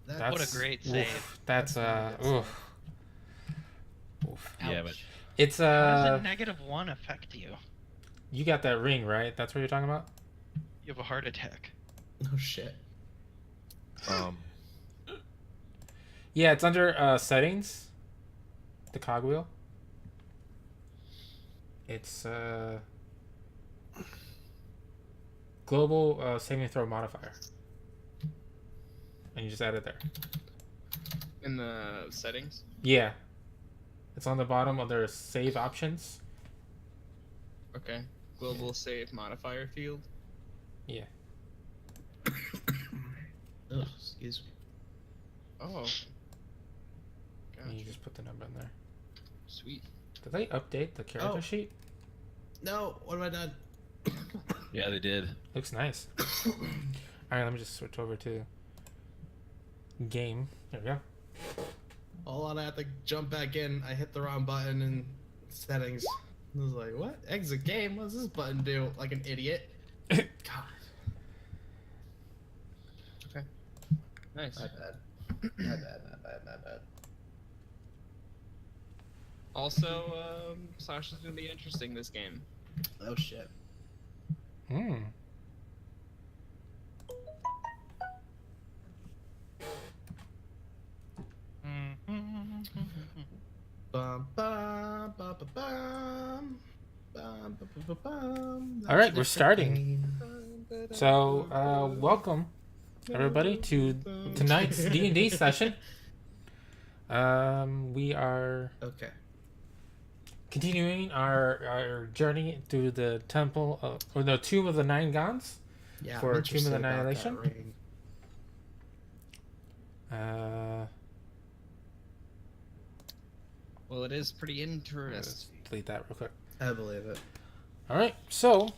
What a great save. That's oof. Yeah, but It's How does a -1 affect you? You got that ring, right? That's what you're talking about? You have a heart attack. Oh shit. Yeah, it's under settings. The cogwheel. It's global saving throw modifier. And you just add it there. In the settings? Yeah. It's on the bottom of their save options. Okay. Global save modifier field. Yeah. Oh, excuse me. Oh. And you Gotcha. just put the number in there. Sweet. Did they update the character Oh. sheet? No, what have I done? yeah, they did. Looks nice. Alright, let me just switch over to game. There we go. Hold on, I have to jump back in. I hit the wrong button in settings. I was like, what? Exit game? What does this button do? Like an idiot. God. Okay. Nice. My bad. My bad. Also, Sasha's gonna be interesting this game. Oh shit. Hmm. Bum, bum, bum, bum, bum. Bum, bum, bum, bum. All right, we're starting. So, welcome everybody to tonight's D&D session. We are Okay. continuing our journey through the temple of, or the Tomb of the Nine Gods. Yeah, For I'm Tomb of interested the about that Annihilation? ring. Well, it is pretty Let's interesting. delete that real quick. I believe it. All right, so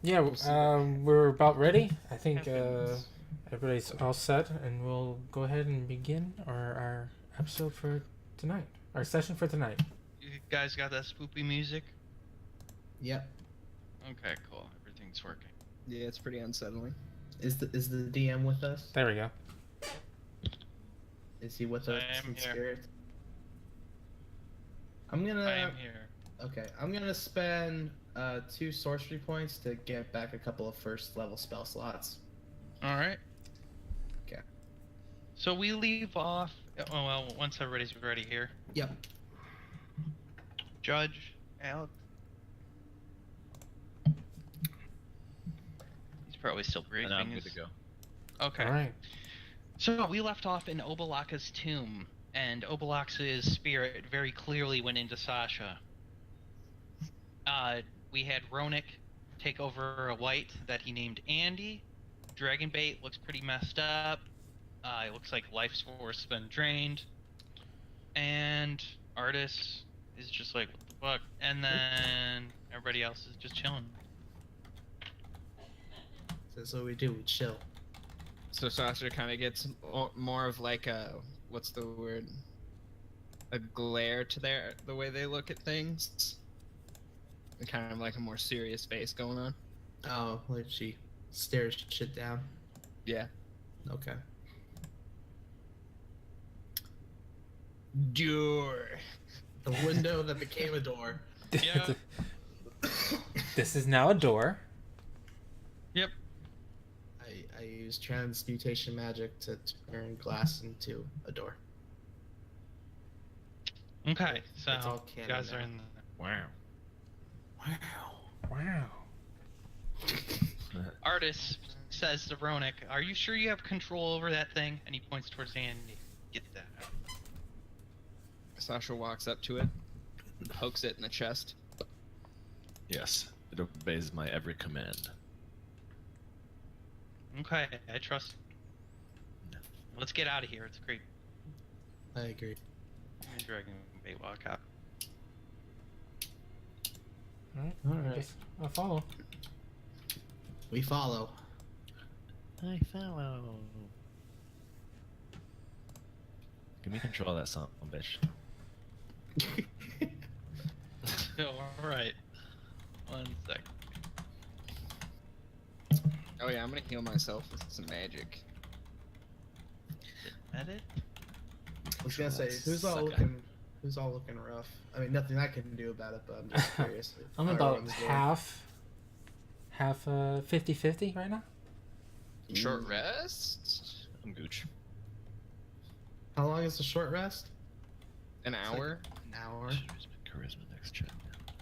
yeah, we're about ready. I think Happens. everybody's all set, and we'll go ahead and begin our episode for tonight, our session for tonight. You guys got that spoopy music? Yep. Okay, cool. Everything's working. Yeah, it's pretty unsettling. Is the DM with us? There we go. Is he with I us am in here. spirit? I'm gonna. I am here. Okay, I'm gonna spend 2 sorcery points to get back a couple of first level spell slots. All right. Okay. So we leave off. Oh well, once everybody's ready here. Yep. Judge, Alex. He's probably still breathing. And I'm good to go. Okay. All right. So we left off in Obalaka's tomb, and Obalax's spirit very clearly went into Sasha. We had Ronic take over a white that he named Andy. Dragonbait looks pretty messed up. It looks like life's force has been drained. And Artis is just like, what the fuck? And then everybody else is just chilling. That's what we do. We chill. So Sasha kind of gets more of like a, what's the word? A glare to the way they look at things. And kind of like a more serious face going on. Oh, like she stares shit down. Yeah. Okay. Door. The window that became a door. Yeah. This is now a door. Yep. I use transmutation magic to turn glass into a door. Okay, so It's all you canon guys now. are in the... Wow. Wow. Artis says to Ronic, "Are you sure you have control over that thing?" And he points towards Andy. Get that out. Sasha walks up to it, pokes it in the chest. Yes, it obeys my every command. Okay, I trust. Let's get out of here. It's great. I agree. Dragon bait walk out. All right. I'll follow. We follow. I follow. Give me control of that son of a bitch. All right. 1 sec. Oh yeah, I'm gonna heal myself with some magic. Edit? I was gonna say, who's all looking rough? I mean, nothing I can do about it, but I'm just curious. I'm how about everyone's doing. half 50-50 right now. Short rest? I'm Gooch. How long is the short rest? An hour? An hour. Charisma next check.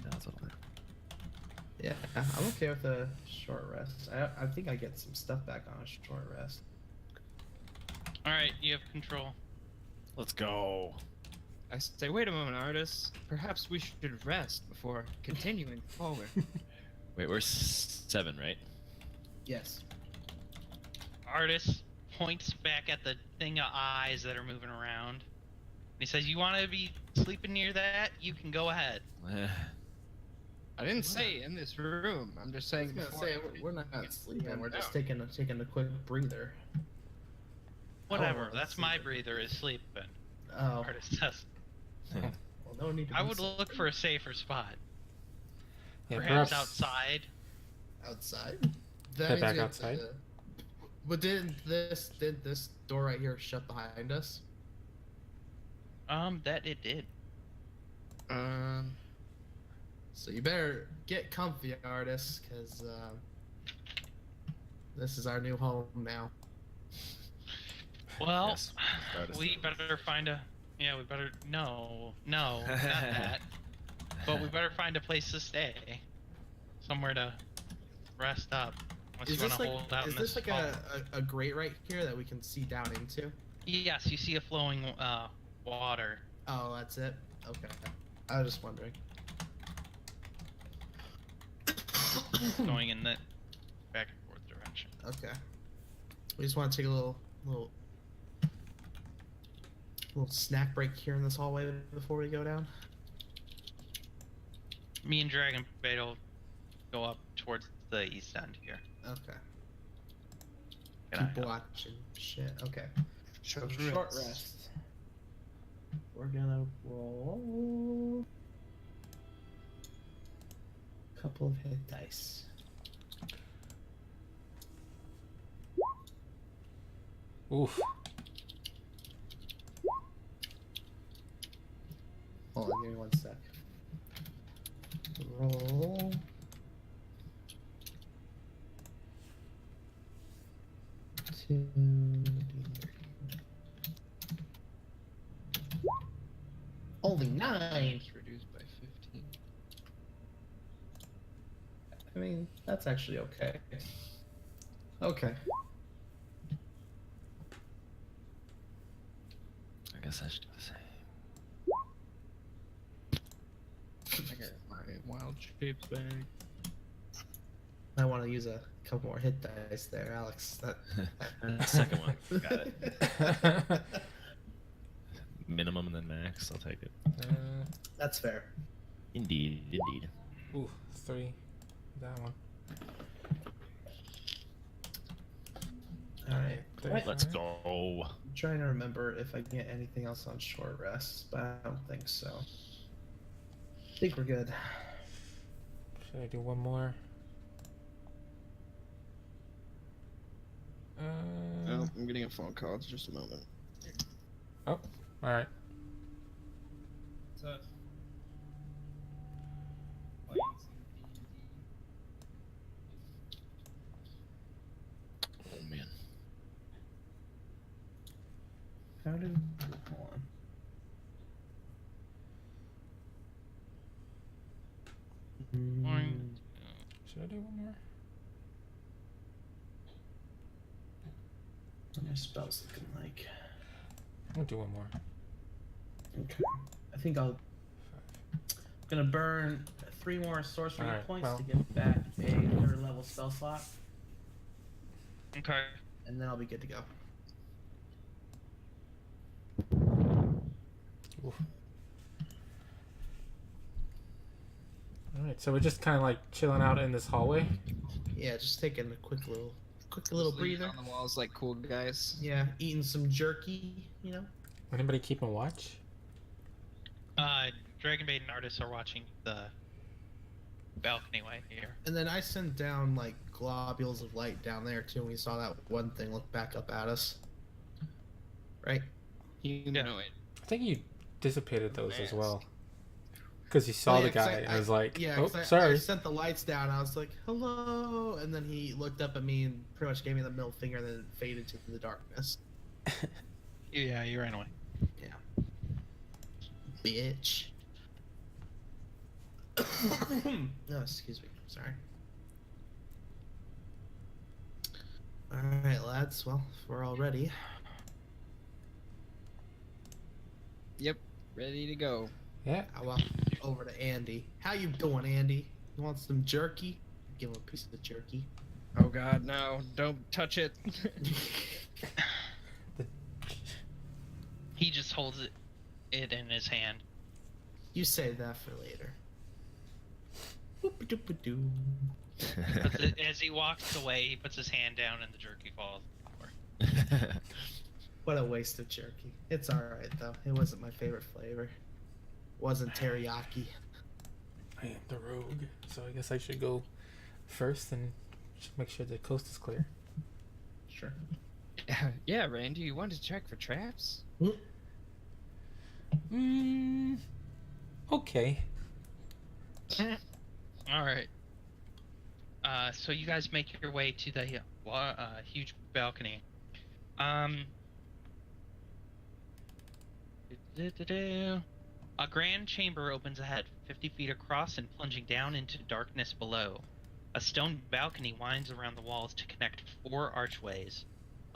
Yeah, that's all. Yeah, I'm okay with a short rest. I think I get some stuff back on a short rest. Alright, you have control. Let's go. I say, wait a moment, artist. Perhaps we should rest before continuing forward. Wait, we're 7, right? Yes. Artist points back at the thing of eyes that are moving around. He says, you want to be sleeping near that? You can go ahead. I didn't say in this room. I'm just I was saying. gonna before say we we're not get sleeping. down. We're just taking a quick breather. Whatever, Oh, that's my breather is sleeping. Oh, Artist says, well, no need to. I be would sleeping. look for a safer spot. Yeah, Perhaps perhaps outside. Outside. Head means back we have outside. But did this door right here shut behind us? That it did. So you better get comfy, artists, because this is our new home now. Well, Yes, artist we is- better find a. Yeah, we better. No, not that. But we better find a place to stay. Somewhere to rest up. Unless Is you want this to like hold out in this a hall. grate right here that we can see down into? Yes, you see a flowing water. Oh, that's it. Okay, I was just wondering. Going in the back and forth direction. Okay. We just want to take a little snack break here in this hallway before we go down. Me and Dragon Bait will go up towards the east end here. Okay. Get an Keep eye out. watching. Shit. Okay. Short Short rest. rest. We're gonna roll a couple of hit dice. oof. Hold on, give me 1 sec. Roll. Two. Only 9. It's reduced by 15. I mean, that's actually okay. Okay. I guess I should do the same. I got my wild shapes back. I want to use a couple more hit dice there, Alex. That... Second one. Got it. Minimum and then max. I'll take it. That's fair. Indeed. Indeed. Ooh, 3. That one. Alright. Let's go. I'm trying to remember if I can get anything else on short rests, but I don't think so. I think we're good. Should I do one more? Oh, I'm getting a phone call. It's just a moment. All right. Oh man. How do... Hold on. One, Should I do one more? What are my spells looking like? I'll do one more. Okay. I think I'm gonna burn 3 more sorcery Alright, points well. to get back a 3rd level spell slot, Okay. and then I'll be good to go. Oof. Alright, so we're just kind of like chilling out in this hallway. Yeah, just taking a quick little Just leaning breather. on the walls like cool guys. Yeah, eating some jerky, you know. Anybody keeping watch? Dragon Bait and Artists are watching the balcony way here. And then I sent down like globules of light down there too, and we saw that one thing look back up at us. right? Humanoid. I think you dissipated those as Mask. well. Because you saw Oh, the yeah, 'cause guy and was like, yeah, oh, 'cause I sorry. sent the lights down. I was like, hello. And then he looked up at me and pretty much gave me the middle finger and then faded to the darkness. Yeah, you ran away. Bitch. Oh, excuse me. Sorry. Alright, lads. Well, we're all ready. Yep, ready to go. Yeah. I walk over to Andy. How you doing, Andy? You want some jerky? Give him a piece of the jerky. Oh god, no, don't touch it. He just holds it in his hand. You save that for later. Whoop-a-doop-a-doo. As he walks away, he puts his hand down and the jerky falls on the floor. What a waste of jerky. It's alright though. It wasn't my favorite flavor. Wasn't teriyaki. I am the rogue, so I guess I should go first and just make sure the coast is clear. Sure. Yeah, Randy, you want to check for traps? Okay. All right. So you guys make your way to the huge balcony. A grand chamber opens ahead, 50 feet across and plunging down into darkness below. A stone balcony winds around the walls to connect 4 archways.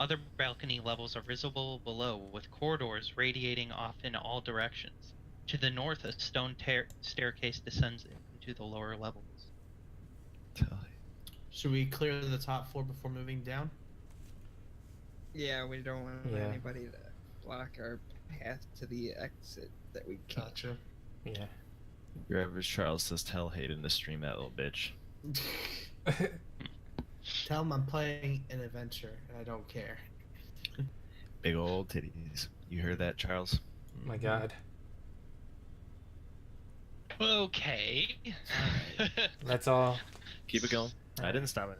Other balcony levels are visible below, with corridors radiating off in all directions. To the north, a stone staircase descends into the lower levels. Should we clear the top floor before moving down? Yeah, we don't want Yeah. anybody to block our path to the exit that we can't. Gotcha. Yeah. Your average Charles says tell Hayden to stream that little bitch. Tell him I'm playing an adventure and I don't care. Big old titties. You heard that, Charles? My god. Okay. That's all. Keep it going. I Alright. didn't stop it.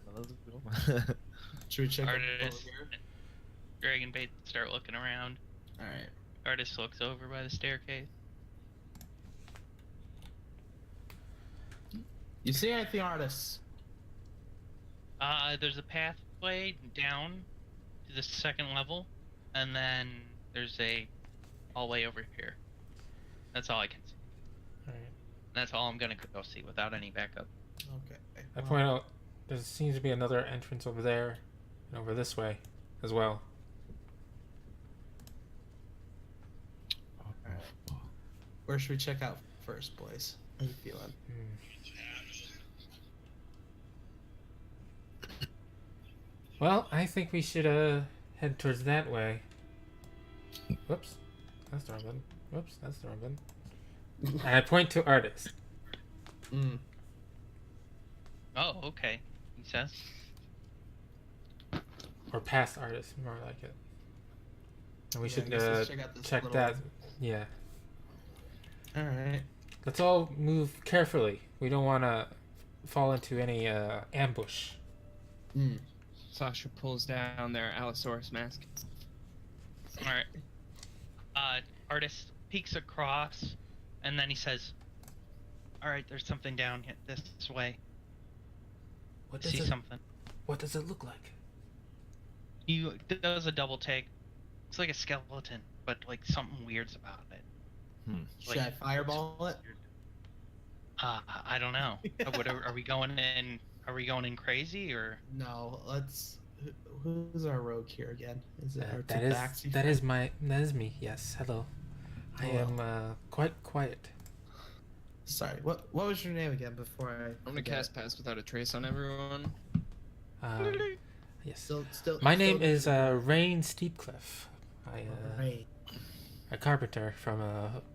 Should we check out Artist, over here? Dragon Bait start looking around. Alright. Artist looks over by the staircase. You see anything, artists? There's a pathway down to the second level, and then there's a hallway over here. That's all I can see. Alright. That's all I'm gonna go see without any backup. Okay. I point out there seems to be another entrance over there and over this way as well. Where should we check out first, boys? How you feeling? Well, I think we should head towards that way. Whoops. That's the wrong button. Whoops, that's the wrong button. And I point to artist. Oh, okay. He says. Or past artist, more like it. And we Yeah, I should guess let's check out this check little- that. Yeah. Alright. Let's all move carefully. We don't want to fall into any ambush. Sasha pulls down their Allosaurus mask. Alright. Artist peeks across, and then he says, Alright, there's something down here this way. What See something. What does it look like? He does a double take. It's like a skeleton, but like something weird's about it. Should I fireball it? I don't know. Are we going in? Are we going in crazy or? No, let's. Who's our rogue here again? Is it our that Tabaxi is friend? that is me. Yes. Hello. I Hello. am quite quiet. Sorry. What was your name again before I? I'm gonna forget cast it? Pass Without a Trace on everyone. Yes. Still. My name is Rain Steepcliff. Rain. A carpenter from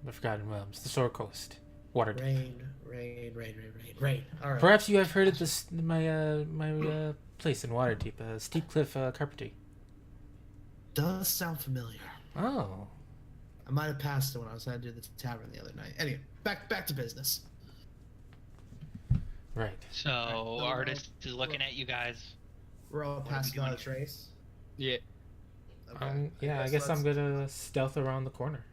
the Forgotten Realms, the Shore Coast, Waterdeep. Rain. All right. Perhaps you have heard of this my place in Waterdeep, Steepcliff Carpentry. Does sound familiar. Oh. I might have passed it when I was at the tavern the other night. Anyway, back to business. Right. So Alright, artist is looking at you guys. We're all are we passing doing on a here? trace. Yeah. Okay. Yeah, I guess I'm gonna stealth around the corner.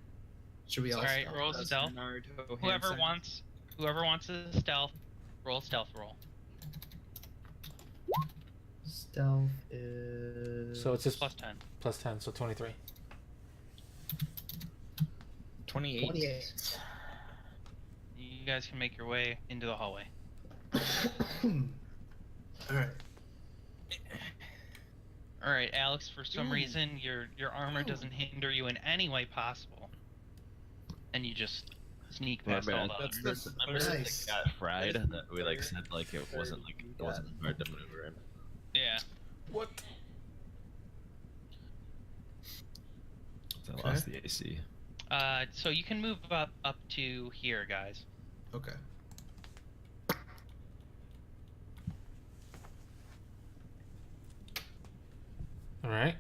Should we all? All right, stealth? roll That's stealth. Naruto Whoever hand wants a stealth, roll a stealth roll. Stealth is. So it's just Plus 10. plus 10, so 23. 28. 28. You guys can make your way into the hallway. Alright. All right, Alex. For some reason, your armor doesn't hinder you in any way possible, and you just sneak past all the That's others. the remember that Nice. it got fried that we like said like it wasn't hard to maneuver in. Yeah. What? So I Okay. lost the AC. So you can move up to here, guys. Okay. Alright.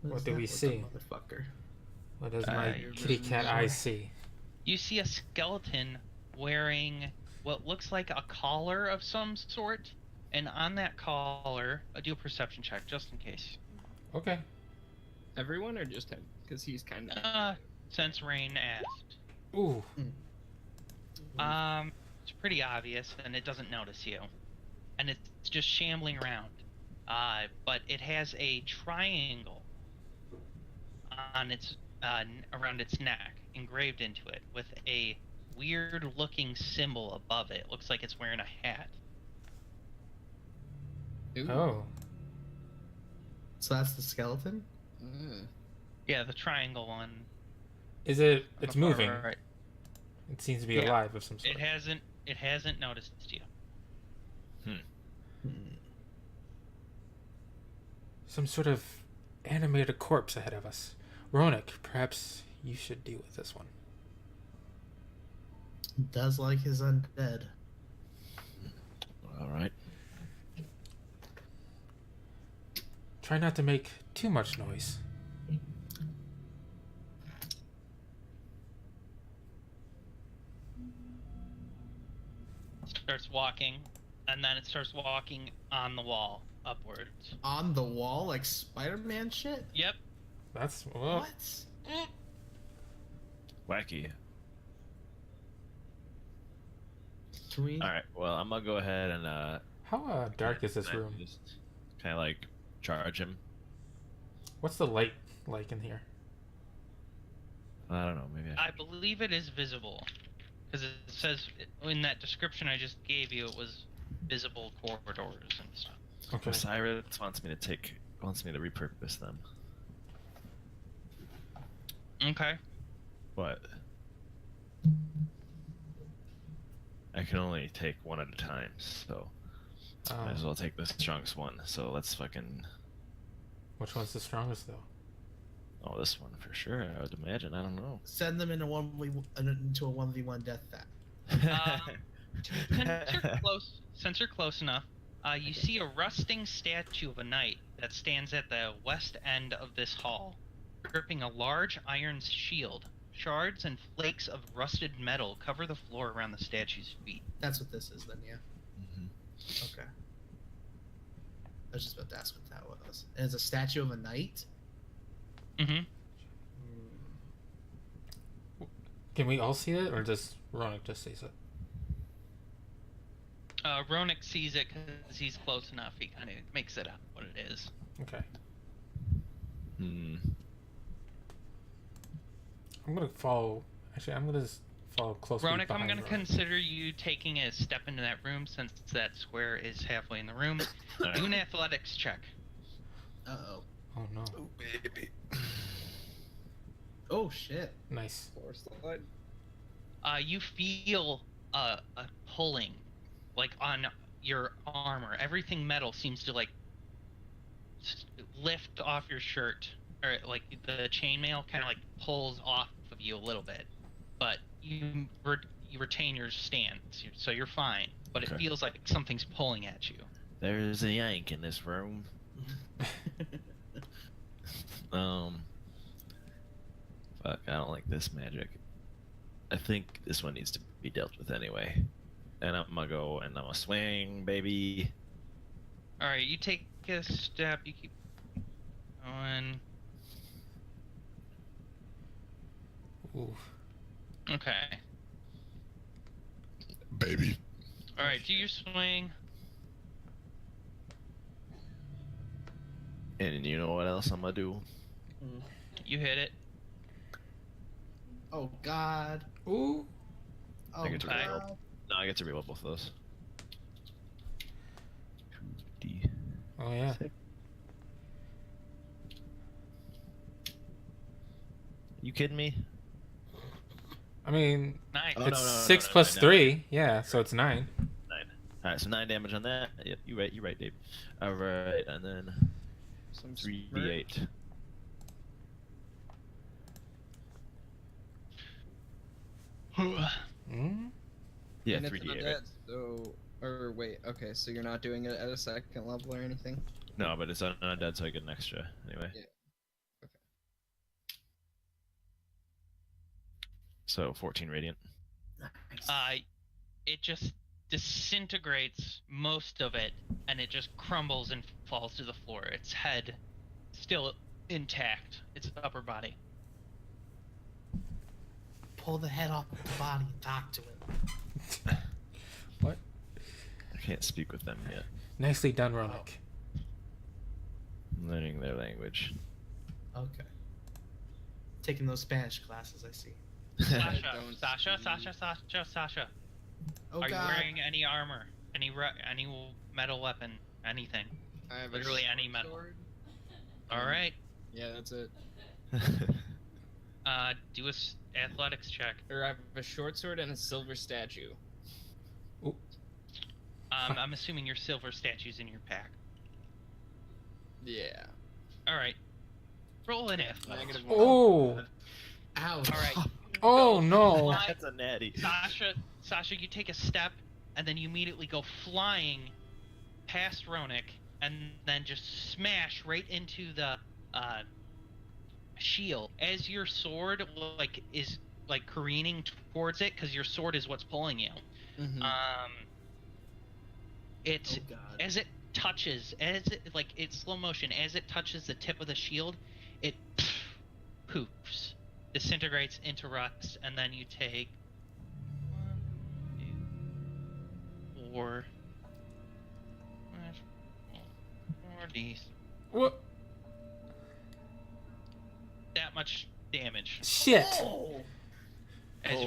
What do we see? Motherfucker. What does my You're kitty moving cat down. eyes see? You see a skeleton wearing what looks like a collar of some sort, and on that collar, do a perception check just in case. Okay. Everyone or just him? Because he's kind of. Since Rain asked. Ooh. It's pretty obvious, and it doesn't notice you, and it's just shambling around. But it has a triangle on its around its neck, engraved into it, with a weird-looking symbol above it. Looks like it's wearing a hat. Ooh. Oh. So that's the skeleton? Yeah, the triangle one. Is it? on It's the far moving. right. It seems to be Yeah. alive of some sort. It hasn't noticed you. Some sort of animated corpse ahead of us. Ronic, perhaps you should deal with this one. Does like his undead. All right. Try not to make too much noise. Starts walking, and then it starts walking on the wall upwards. On the wall, like Spider-Man shit? Yep. That's well, What? Wacky. Can we? All right. Well, I'm gonna go ahead and how dark is this can I room? Just kind of like charge him. What's the light like in here? I don't know. Maybe I I believe it is visible, because it says in that description I just gave you it was visible corridors and stuff. Okay. Cyrus wants me to repurpose them, Okay. but I can only take one at a time, so might as well take the strongest one. So let's fucking. Which one's the strongest though? Oh, this one for sure. I would imagine. I don't know. Send them into a 1v1 death that. Since you're close enough, you see a rusting statue of a knight that stands at the west end of this hall, gripping a large iron shield. Shards and flakes of rusted metal cover the floor around the statue's feet. That's what this is then, yeah. Mhm. Okay. I was just about to ask what that was. And it's a statue of a knight? Mm-hmm. Can we all see it, or does Ronic just sees it? Ronic sees it because he's close enough. He kind of makes it out what it is. Okay. Hmm. I'm gonna follow. Actually, I'm gonna just follow closely Ronic, I'm behind going to Ronic. consider you taking a step into that room since that square is halfway in the room. Do an athletics check. Uh-oh. Oh no! Oh baby. Oh, shit. Nice. Force slide. You feel a pulling, like on your armor. Everything metal seems to like lift off your shirt, or like the chainmail kind of like pulls off of you a little bit, but you retain your stance, so you're fine. But it Okay. feels like something's pulling at you. There's a yank in this room. Fuck, I don't like this magic. I think this one needs to be dealt with anyway. And I'm gonna go and I'm gonna swing, baby. All right, you take a step. You keep going. Ooh. Okay. Baby. All right. Do you swing? And you know what else I'm gonna do? You hit it. Oh God. Ooh. Oh I get to reroll. God. No, I get to reroll both of those. 2D. Oh yeah. You kidding me? I mean, Nice. Oh, it's no, 6 plus no. 3. Yeah, so it's 9. 9. Alright, so 9 damage on that. Yep, you're right, Dave. Alright, and then Some 3d8. Mm? Yeah, And it's 3d8. undead, so, or wait, okay, so you're not doing it at a second level or anything? No, but it's undead, so I get an extra anyway. Yeah. So 14 radiant. It just disintegrates most of it, and it just crumbles and falls to the floor. Its head still intact. Its upper body. Pull the head off the body and talk to it. What? I can't speak with them yet. Nicely done, Ronic. I'm learning their language. Okay. Taking those Spanish classes, I see. Sasha. Oh Are God. you wearing any armor? Any metal weapon? Anything? I have Literally a any short metal. sword. All right. Yeah, that's it. Do a athletics check. Or I have a short sword and a silver statue. I'm assuming your silver statue's in your pack. Yeah. All right. Roll an athletics. -1. Oh! Ouch. All right. Oh no! That's a natty. Sasha, you take a step, and then you immediately go flying past Ronic, and then just smash right into the shield. As your sword is careening towards it, because your sword is what's pulling you. Mm-hmm. It Oh, God. as it touches, it's slow motion. As it touches the tip of the shield, it poofs, disintegrates into rust, and then you take 1, 2, 4, 4d. What? That much damage Shit! as you're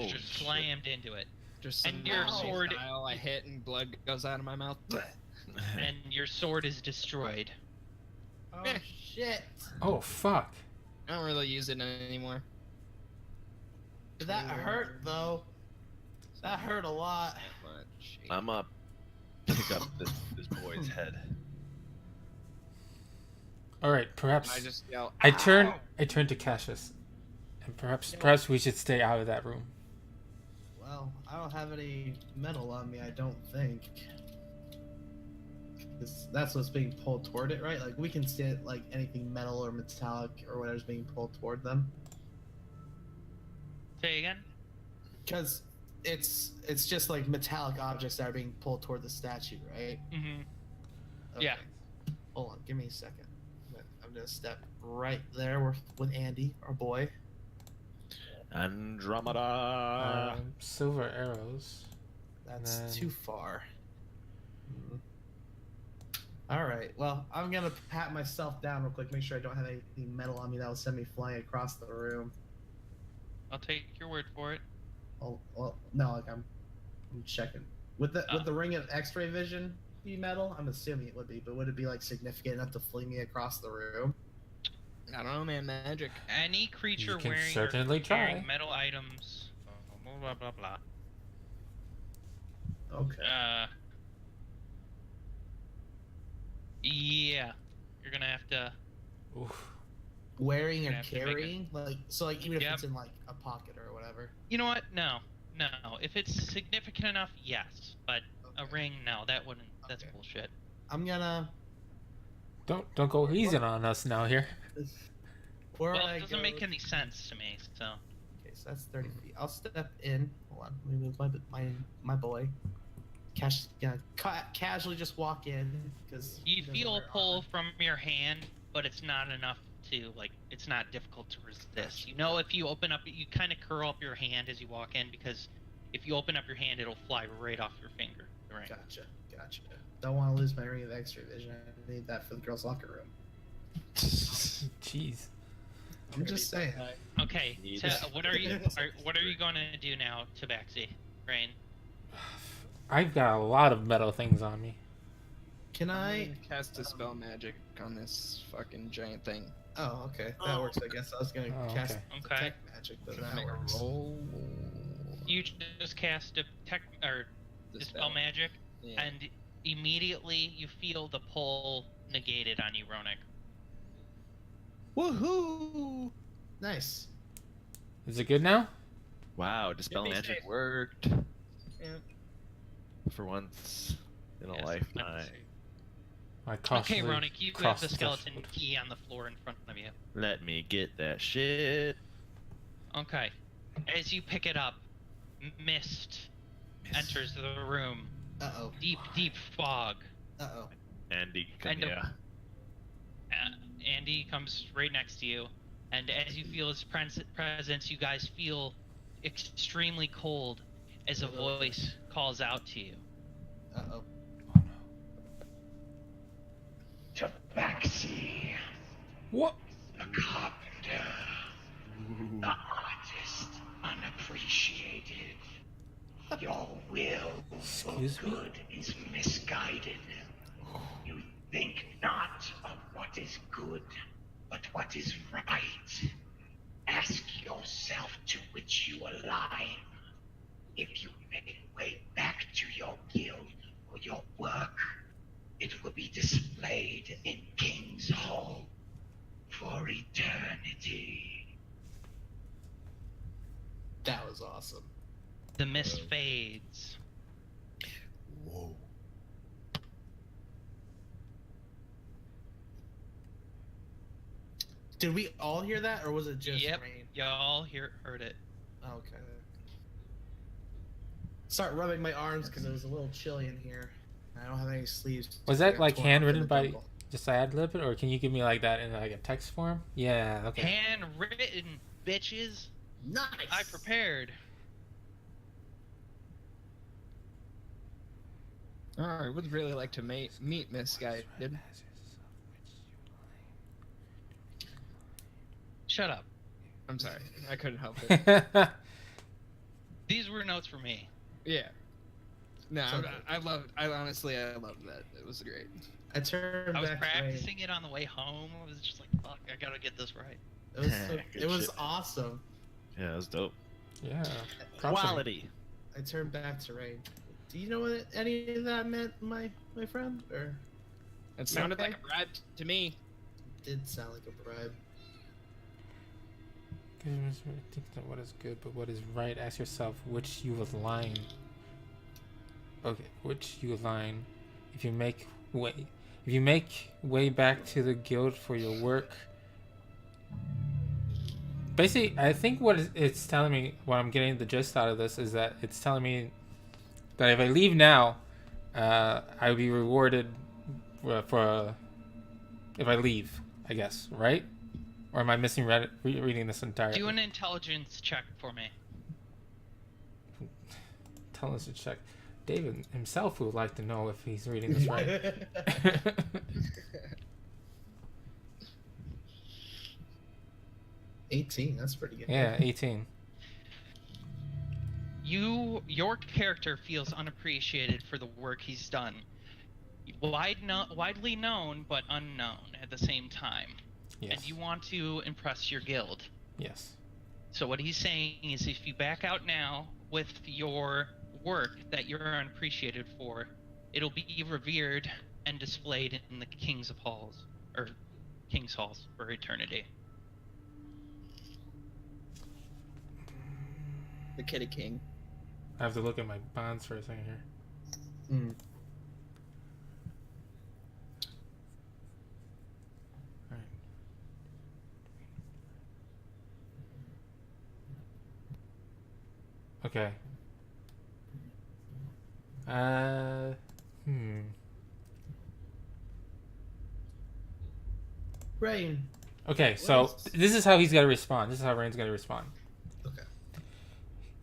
Oh, just shit. slammed into it, Just and some your normal sword- style, I hit and blood goes out of my mouth. and your sword is destroyed. Oh shit. Oh fuck! I don't really use it anymore. That hurt though. That hurt a lot. I'm up. Pick up this boy's head. All right, perhaps I just yell. I turn "Ow!" to Cassius, and perhaps we should stay out of that room. Well, I don't have any metal on me, I don't think. That's what's being pulled toward it, right? Like we can see it, like anything metal or metallic or whatever's being pulled toward them. Say again. Because it's just like metallic objects that are being pulled toward the statue, right? Mm-hmm. Okay. Yeah. Hold on, give me a second. I'm gonna step right there with Andy, our boy. Andromeda. Silver arrows. That's then- too far. All right. Well, I'm gonna pat myself down real quick, make sure I don't have anything metal on me that will send me flying across the room. I'll take your word for it. Oh, well, no, like I'm checking. Would the ring of X-ray vision be metal? I'm assuming it would be, but would it be like significant enough to fling me across the room? I don't know, man. Magic. Any creature You can wearing certainly or carrying try. metal items. Blah blah blah. Okay. Yeah, you're gonna have to. Oof. Wearing You're or gonna have to make carrying, like even if Yep. it's in like a pocket or whatever. You know what? No. If it's significant enough, yes. But a Okay. ring, no, that wouldn't. That's Okay. bullshit. I'm gonna. Don't go easy on us now here. Where Well, would I it doesn't go? make any sense to me. So. Okay, so that's 30 feet. I'll step in. Hold on, let me move my boy. Casually just walk in because You feel a pull from your hand, but it's not enough to, like, it's not difficult to resist. You know, if you open up, you kind of curl up your hand as you walk in, because if you open up your hand, it'll fly right off your finger. Right. Gotcha. Don't want to lose my ring of X-ray vision. I need that for the girls' locker room. Jeez. I'm just saying. Okay. So what are you going to do now, Tabaxi? Rain. I've got a lot of metal things on me. Can I cast a spell magic on this fucking giant thing? Oh, okay. That works, I guess. I was gonna cast Okay. detect magic, but Can I that make works. a roll? You just cast a dispel magic, Yeah. and immediately you feel the pull negated on you, Ronic. Woohoo! Nice. Is it good now? Wow, dispel Be magic safe. worked. Yeah. For once in a Yes, lifetime. I Okay, cautiously Ronic, you have crossed the the skeleton threshold. key on the floor in front of you. Let me get that shit. Okay. As you pick it up, mist enters the room. Uh-oh. Deep fog. Uh-oh. Andy, come And here. Andy comes right next to you, and as you feel his presence, you guys feel extremely cold as a voice calls out to you. Uh-oh. Tabaxi, What? the carpenter, the artist, unappreciated. Your will for Excuse me? good is misguided. You think not of what is good, but what is right. Ask yourself to which you align. If you make way back to your guild or your work, it will be displayed in King's Hall for eternity. That was awesome. The mist fades. Whoa. Did we all hear that, or was it just Yep. rain? Y'all heard it. Okay. Start rubbing my arms because it was a little chilly in here. I don't have any sleeves. Was I that got like torn off in handwritten the by jungle. just ad lib it, or can you give me like that in like a text form? Yeah, okay. Handwritten, bitches. Nice. I prepared. I would really like to meet Misguided. Shut up. I'm sorry, I couldn't help it. These were notes for me. Yeah. No, So- I loved that. It was great. I turned I was back to rain. practicing it on the way home. I was just like, fuck, I gotta get this right. It was, so, Good it was shit. awesome. Yeah, that was dope. Yeah. Props to me. Quality. I turned back to rain. Do you know what any of that meant, my friend? Or It sounded okay? like a bribe to me. did sound like a bribe? Think not what is good, but what is right. Ask yourself which you align. Okay, which you align. If you make way back to the guild for your work. Basically, I think what it's telling me, what I'm getting the gist out of this is that it's telling me that if I leave now, I'll be rewarded for if I leave, I guess, right? Or am I missing reading this entirely? Do an intelligence check for me. Intelligence check. David himself would like to know if he's reading this right. 18. That's pretty good. Yeah, 18. Your character feels unappreciated for the work he's done. Widely known, but unknown at the same time. Yes. And you want to impress your guild. Yes. So what he's saying is if you back out now with your work that you're unappreciated for, it'll be revered and displayed in the King's Halls for eternity. The Kitty King. I have to look at my bonds for a second here. Mm. Alright. Okay. Rain. Okay, so this is how he's got to respond. This is how Rain's got to respond. Okay.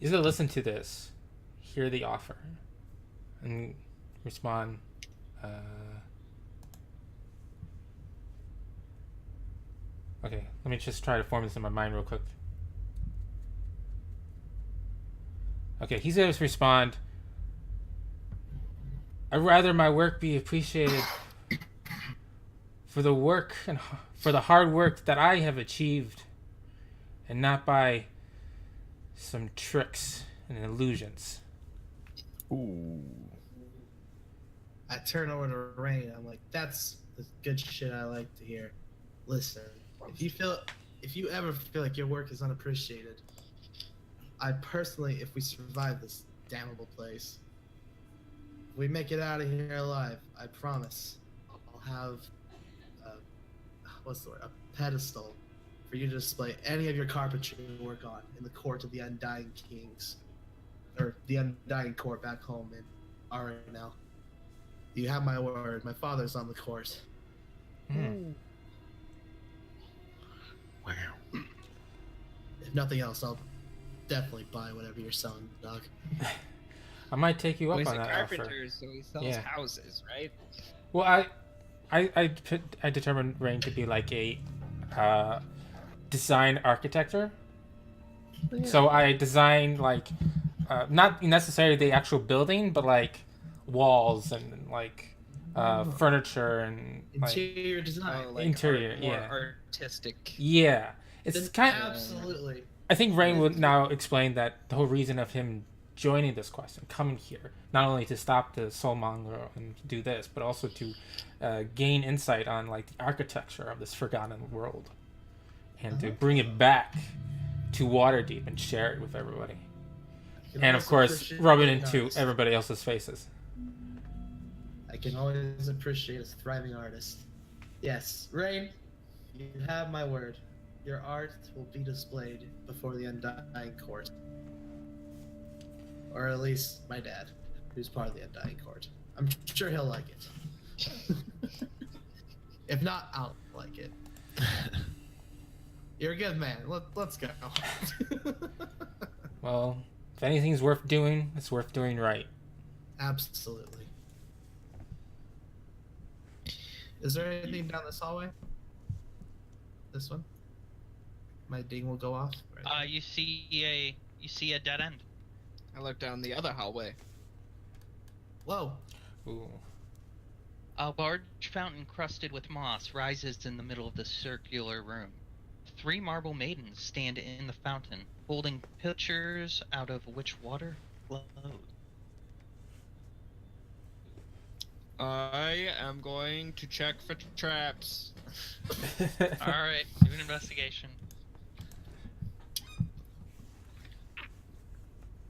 He's going to listen to this, hear the offer, and respond. Okay, let me just try to form this in my mind real quick. Okay, he's going to respond, I'd rather my work be appreciated for the work and for the hard work that I have achieved, and not by some tricks and illusions. Ooh. I turn over to Rain. I'm like, that's the good shit I like to hear. Listen, if you ever feel like your work is unappreciated, I personally, if we survive this damnable place, if we make it out of here alive, I promise I'll have a pedestal for you to display any of your carpentry work on in the court of the Undying Kings, or the Undying Court back home in RNL. You have my word. My father's on the court. Mm. Wow. If nothing else, I'll definitely buy whatever you're selling, Doc. I might take you Well, up he's on a that carpenter, offer. so he sells Yeah. houses, right? Well, I determined Rain to be like a design architecture. So I designed like not necessarily the actual building, but like walls and like furniture and like Interior design. Oh, like Interior, more yeah. artistic. yeah. It's kind of, Absolutely. I think Rain would now explain that the whole reason of him joining this quest and coming here, not only to stop the soulmonger and do this, but also to gain insight on like the architecture of this forgotten world, and to bring it back to Waterdeep and share it with everybody, and of course rub it into everybody else's faces. I can always appreciate a thriving artist. Yes, Rain, you have my word. Your art will be displayed before the Undying Court. Or at least my dad, who's part of the Undying Court. I'm sure he'll like it. If not, I'll like it. You're a good man. Let's go. Well, if anything's worth doing, it's worth doing right. Absolutely. Is there anything down this hallway? This one? My ding will go off. Right. You see a dead end. I look down the other hallway. Whoa. Ooh. A large fountain crusted with moss rises in the middle of the circular room. 3 marble maidens stand in the fountain, holding pitchers out of which water flows. I am going to check for traps. Alright, do an investigation.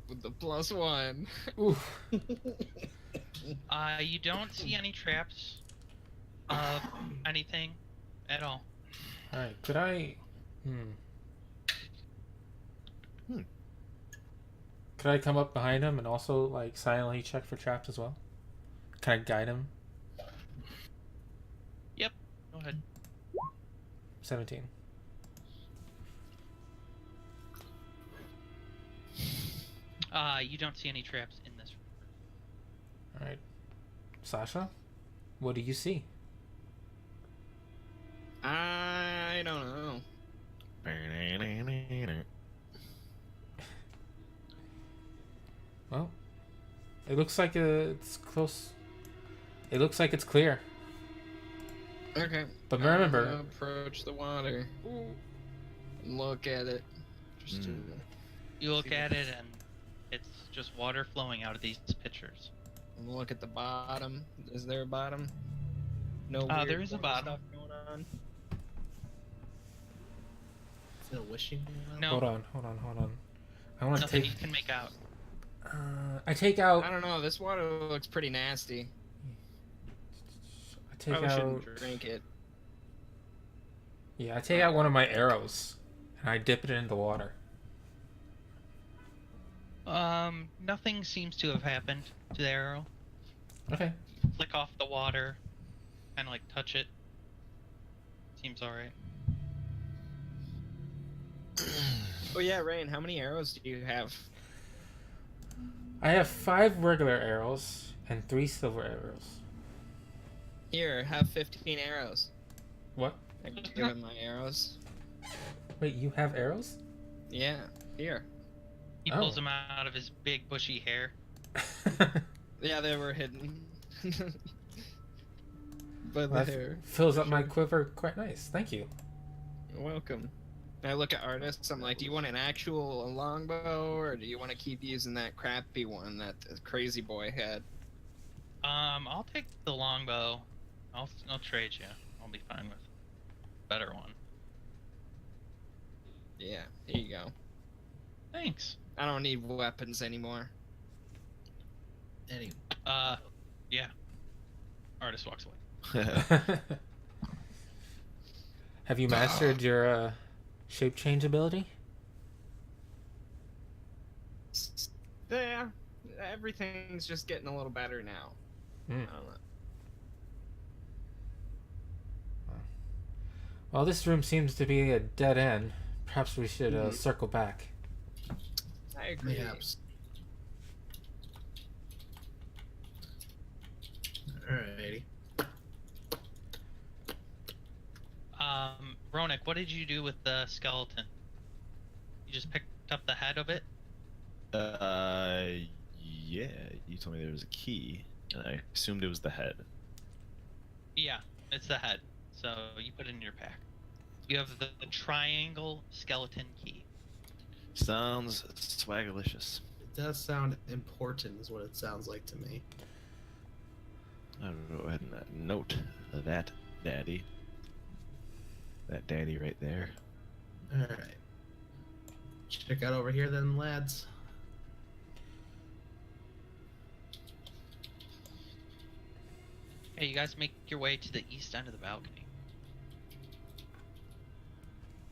With the +1. Ooh. You don't see any traps of anything at all. All right. Could I? Could I come up behind him and also like silently check for traps as well? Can I guide him? Yep, go ahead. 17. You don't see any traps in this room. All right. Sasha, what do you see? I don't know. Well, it looks like it's close. It looks like it's clear. Okay. But remember, I'm gonna approach the water and look at it. Just to You look at it and it's just water flowing out of these pitchers. and look at the bottom. Is there a bottom? No. There is a bottom. Stuff going on. Is it a wishing well? No, hold on. I want to nothing take. you can make out. I take out. I don't know. This water looks pretty nasty. I take Probably out. shouldn't drink it. Yeah, I take out one of my arrows and I dip it in the water. Nothing seems to have happened to the arrow. Okay. Flick off the water, kind of like touch it. Seems alright. Oh yeah, Rain. How many arrows do you have? I have 5 regular arrows and 3 silver arrows. Here, have 15 arrows. What? I can give him my arrows. Wait, you have arrows? Yeah, here. He Oh. pulls them out of his big bushy hair. Yeah, they were hidden. But That they're fills up my quiver quite nice. Thank you. You're welcome. And I look at artists, I'm like, do you want an actual longbow, or do you want to keep using that crappy one that the crazy boy had? I'll take the longbow. I'll trade you. I'll be fine with a better one. Yeah, here you go. Thanks. I don't need weapons anymore. Anyway. Yeah. Artist walks away. Have you mastered your shape change ability? Yeah, everything's just getting a little better now. Mm. I don't know. Well, this room seems to be a dead end. Perhaps we should circle back. I agree. Mayhaps. Alrighty. Ronic, what did you do with the skeleton? You just picked up the head of it? Yeah, you told me there was a key, and I assumed it was the head. Yeah, it's the head. So you put it in your pack. You have the triangle skeleton key. Sounds swagalicious. It does sound important, is what it sounds like to me. I'll go ahead and note that, Daddy. That daddy right there. Alright. Check out over here then, lads. Hey, you guys make your way to the east end of the balcony.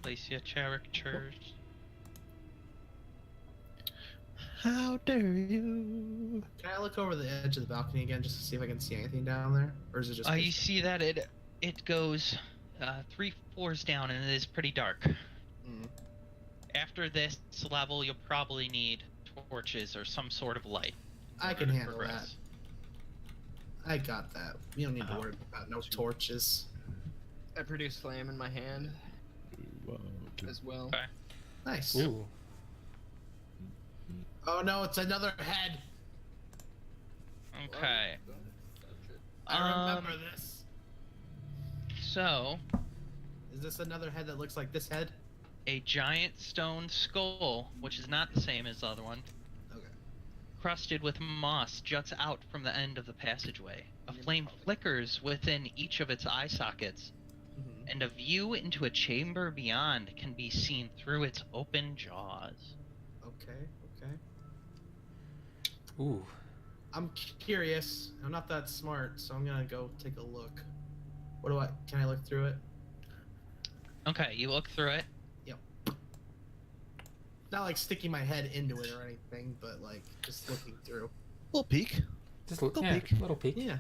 Place your characters. How dare you? Can I look over the edge of the balcony again just to see if I can see anything down there? Or is it just... You see that it goes 3 floors down and it is pretty dark. Mm. After this level, you'll probably need torches or some sort of light. I in can order to handle that. progress. I got that. You don't need to worry about no torches. I produce flame in my hand as well. Okay. Nice. Ooh. Oh no, it's another head. Okay. I remember this. So, Is this another head that looks like this head? a giant stone skull, which is not the same as the other one, Okay. crusted with moss, juts out from the end of the passageway. A flame flickers within each of its eye sockets, Mm-hmm. and a view into a chamber beyond can be seen through its open jaws. Okay, okay. Ooh. I'm curious. I'm not that smart, so I'm gonna go take a look. Can I look through it? Okay, you look through it. Not like sticking my head into it or anything, but like just looking through. Little peek. Just look, Little yeah, peek. little peek. Yeah.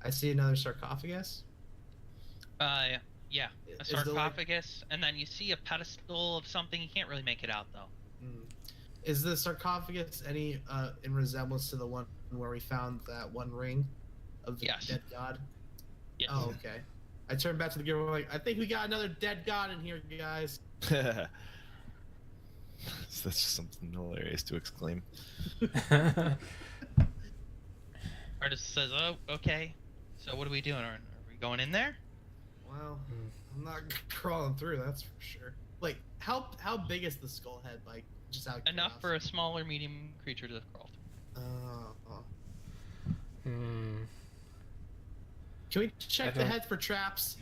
I see another sarcophagus. Yeah, a Is the, like- sarcophagus, and then you see a pedestal of something. You can't really make it out though. Is the sarcophagus any in resemblance to the one where we found that one ring of the Yes. dead god? Yes. Oh, okay. I turned back to the girl. Like, I think we got another dead god in here, guys. That's just something hilarious to exclaim. Artist says, "Oh, okay. So what are we doing? Are we going in there?" Well, I'm not crawling through. That's for sure. Like, how big is the skull head? Like, just out of Enough for a curiosity? small or medium creature to crawl through. Hmm. Can we check the don't- head for traps?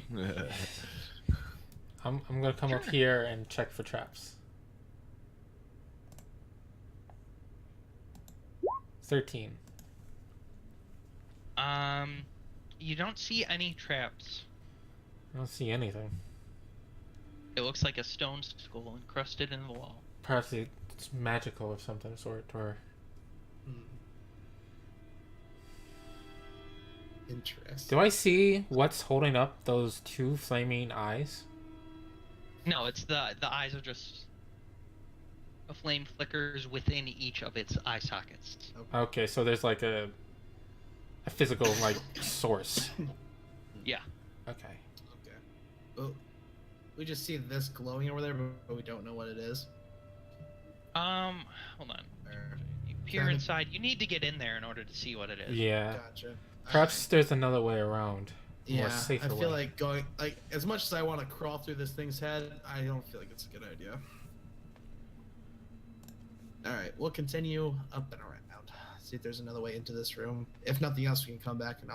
I'm gonna come up Sure. here and check for traps. 13. You don't see any traps. I don't see anything. It looks like a stone skull encrusted in the wall. Perhaps it's magical of some sort, or Interesting. do I see what's holding up those 2 flaming eyes? No, it's the eyes are just a flame flickers within each of its eye sockets. Okay, so there's like a physical like source. Yeah. Okay. Okay. Well, we just see this glowing over there, but we don't know what it is. Hold on. Or- You peer Kinda- inside. You need to get in there in order to see what it is. Yeah. Gotcha. Perhaps there's another way around. Yeah, More safer I feel way. like going as much as I want to crawl through this thing's head, I don't feel like it's a good idea. All right, we'll continue up and around. See if there's another way into this room. If nothing else, we can come back and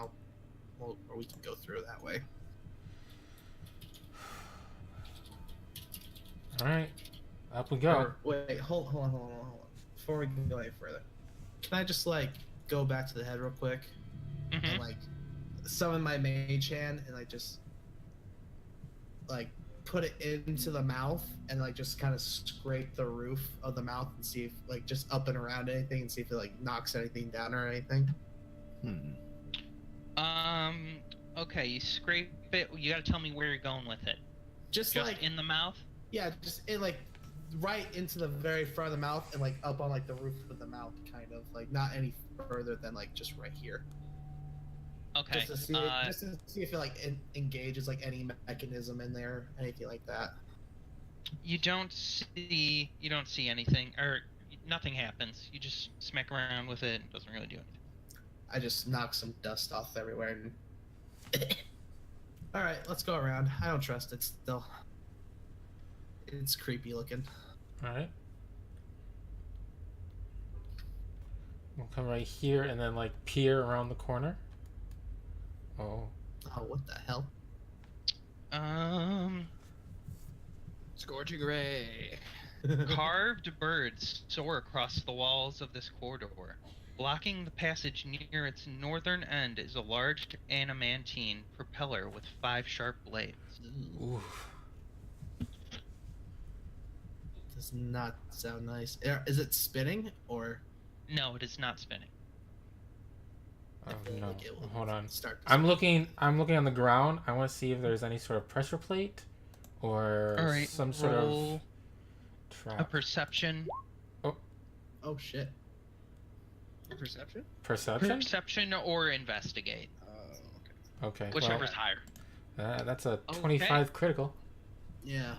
or we can go through that way. All right. Up we go. Or, wait, hold on. Before we can go any further, can I just like go back to the head real quick Mhm. and like summon my mage hand and like just like put it into the mouth and like just kind of scrape the roof of the mouth and see if like just up and around anything and see if it like knocks anything down or anything. Okay, you scrape it. You gotta tell me where you're going with it. Just Just like in the mouth? yeah, just in like right into the very front of the mouth and like up on like the roof of the mouth, kind of like not any further than like just right here. Okay. Just to see if it like engages like any mechanism in there, anything like that. You don't see anything, or nothing happens. You just smack around with it. It doesn't really do anything. I just knock some dust off everywhere. And... All right, let's go around. I don't trust it still. It's creepy looking. All right. We'll come right here and then like peer around the corner. Oh. Oh, what the hell? Scorching ray. Carved birds soar across the walls of this corridor. Blocking the passage near its northern end is a large adamantine propeller with 5 sharp blades. Ooh. Does not sound nice. Is it spinning or? No, it is not spinning. Oh I feel no. like it will Hold on. start to I'm looking on the ground. I want to see if there's any sort of pressure plate or All right, some sort roll of a trap. perception. Oh shit. Perception? Perception? Perception or investigate. Oh, okay. Okay. Whichever's higher. That's a Okay. 25 critical. Yeah.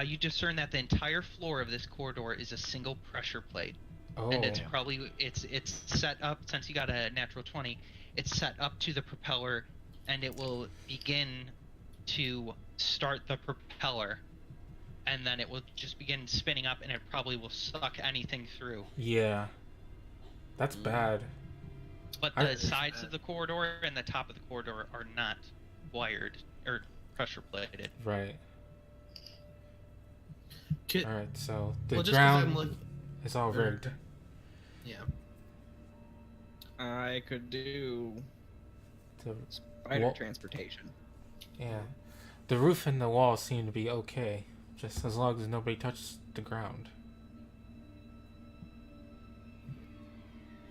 You discern that the entire floor of this corridor is a single pressure plate. Oh. And it's probably it's set up, since you got a natural 20, it's set up to the propeller, and it will begin to start the propeller, and then it will just begin spinning up, and it probably will suck anything through. Yeah. That's bad. But I- the sides of the corridor and the top of the corridor are not wired or pressure plated. Right. Could, All right. So the well, just 'cause ground I'm look, is all or- rigged. yeah. I could do The, spider Wha- transportation. yeah. The roof and the walls seem to be okay, just as long as nobody touches the ground.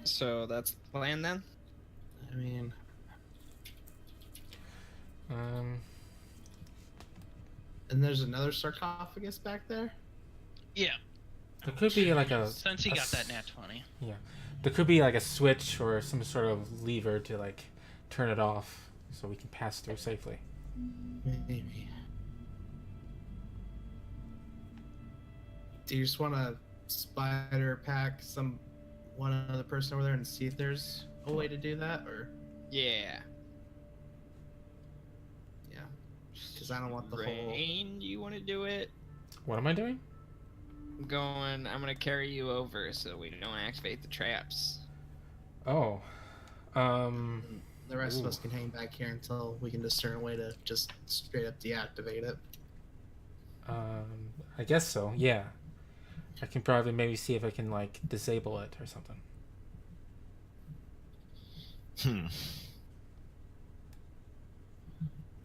So that's the plan then? I mean, and there's another sarcophagus back there. Yeah. There could be like a. Since he a got that s- nat 20. Yeah. There could be like a switch or some sort of lever to like turn it off so we can pass through safely. Maybe. Do you just want to spider pack one other person over there and see if there's a way to do that, or Yeah. yeah? Because I don't want the whole. Rain, you want to do it? What am I doing? I'm gonna carry you over so we don't activate the traps. Oh. The rest of us Ooh. can hang back here until we can discern a way to just straight up deactivate it. I guess so. Yeah. I can probably maybe see if I can like disable it or something.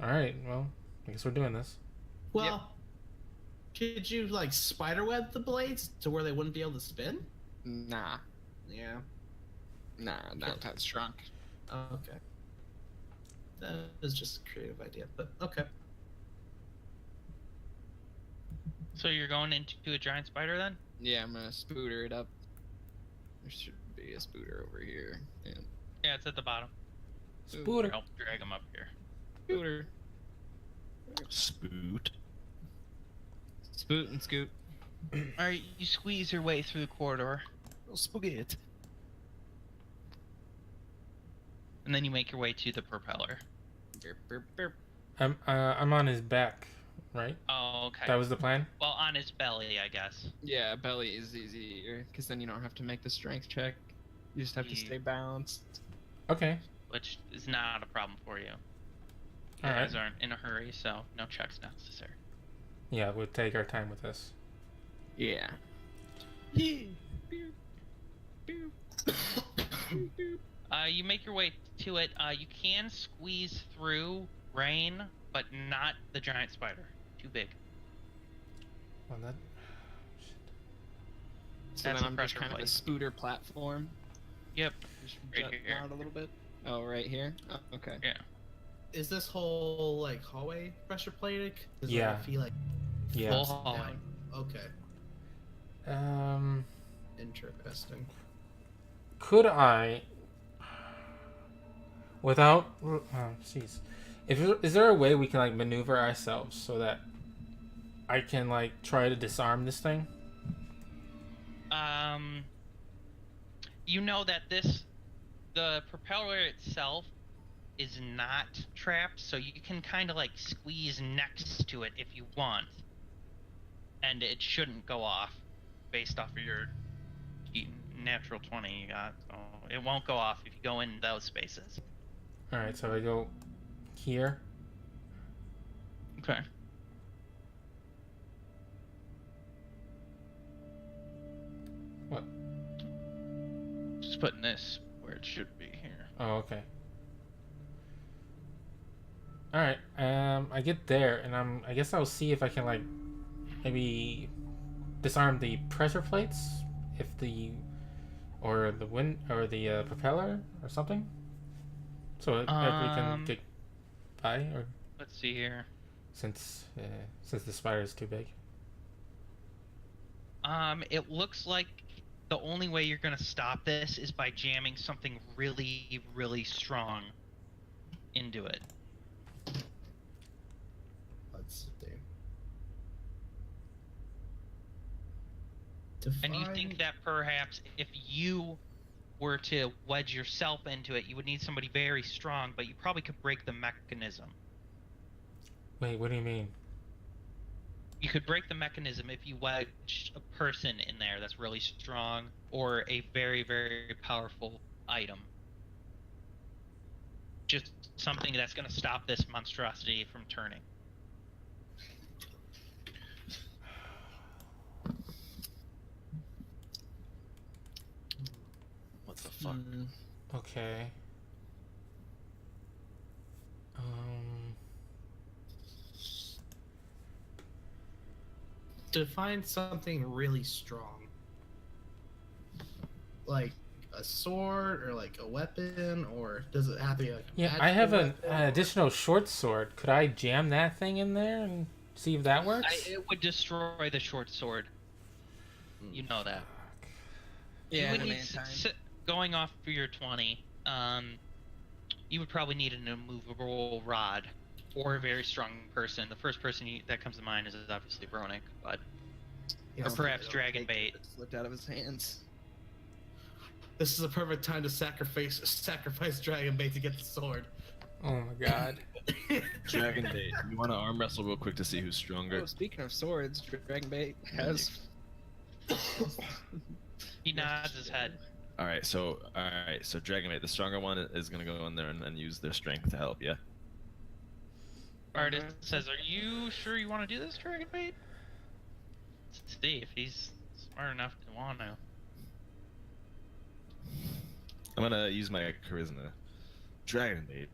All right. Well, I guess we're doing this. Well, could you like spiderweb the blades to where they wouldn't be able to spin? Nah. Yeah. Nah, not that strong. Okay. That is just a creative idea, but okay. So you're going into a giant spider then? Yeah, I'm gonna spooter it up. There should be a spooter over here. Yeah. Yeah, it's at the bottom. Spooter. I'll drag him up here. Spooter. Spoot. Spoot and scoot. Alright, you squeeze your way through the corridor, Oh, spaghetti. and then you make your way to the propeller. Burp, burp, burp. I'm on his back, right? Oh, okay. That was the plan. Well, on his belly, I guess. Yeah, belly is easier, because then you don't have to make the strength check. You just have to Yeah. stay balanced. Okay. Which is not a problem for you. You All right. guys aren't in a hurry, so no checks necessary. Yeah, we'll take our time with this. Yeah. Yeah. You make your way to it. You can squeeze through Rain, but not the giant spider. Too big. Well, that. So That's then a I'm just pressure kind of a plate. spooter platform. Yep. Just Right jutting here. out a little bit. Oh, right here? Oh, okay. Yeah. Is this whole like hallway pressure plated? Does Yeah. it feel like Yeah. Full hallway. okay, interesting. Could I, without, jeez, is there a way we can like maneuver ourselves so that I can like try to disarm this thing? You know that the propeller itself is not trapped, so you can kind of like squeeze next to it if you want, and it shouldn't go off based off of your natural 20 you got. So it won't go off if you go in those spaces. All right, so I go here. Okay. What? Just putting this where it should be here. Oh, okay. All right. I get there, and I guess I'll see if I can like maybe disarm the pressure plates, or the wind, or the propeller, or something. So that we can get by, or Let's see here. since the spider is too big. It looks like the only way you're gonna stop this is by jamming something really, really strong into it. Let's see. And you think that perhaps if you were to wedge yourself into it, you would need somebody very strong, but you probably could break the mechanism. Wait, what do you mean? You could break the mechanism if you wedge a person in there that's really strong, or a very, very powerful item. Just something that's going to stop this monstrosity from turning. What the fuck? Okay. Define something really strong. Like a sword or like a weapon, or does it have to be like a Yeah, magical I have an weapon, or- additional short sword. Could I jam that thing in there and see if that works? It would destroy the short sword. You know that. Yeah, You in would the need meantime. going off for your 20. You would probably need an immovable rod or a very strong person. The first person that comes to mind is obviously Ronic, but You or know, perhaps It'll dragon take bait. it slipped out of his hands. this is a perfect time to sacrifice dragon bait to get the sword. Oh my god. Dragon bait. You want to arm wrestle real quick to see who's stronger? Oh, speaking of swords, Dragon Bait has. He nods his head. All right, so Dragon bait. The stronger one is gonna go in there and use their strength to help. Yeah. Artist says, "Are you sure you want to do this, dragon bait?" Let's see if he's smart enough to want to. I'm gonna use my charisma. Dragon bait.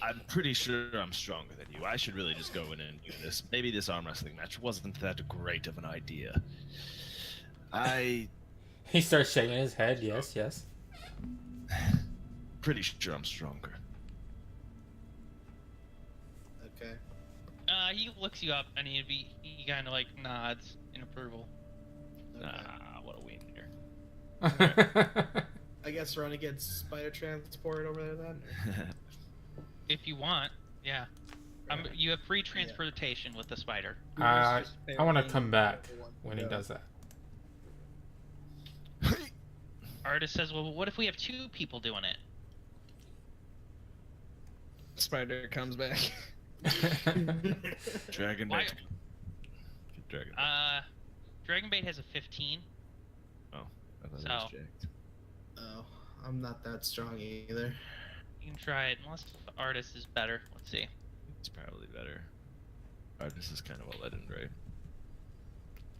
I'm pretty sure I'm stronger than you. I should really just go in and do this. Maybe this arm wrestling match wasn't that great of an idea. He starts shaking his head. Yes, yes. Pretty sure I'm stronger. Okay. He looks you up and he kind of like nods in approval. Nah, what a wiener. I guess Ronic gets spider transported over there then. If you want, yeah. You have free transportation with the spider. I want to come back when he does that. Artist says, well, what if we have 2 people doing it? Spider comes back. Dragon Why- bait. Dragon. Dragonbait has a 15. I thought it was so- jacked. Oh, I'm not that strong either. You can try it, unless the artist is better. Let's see. It's probably better. Artist is kind of a legend, right?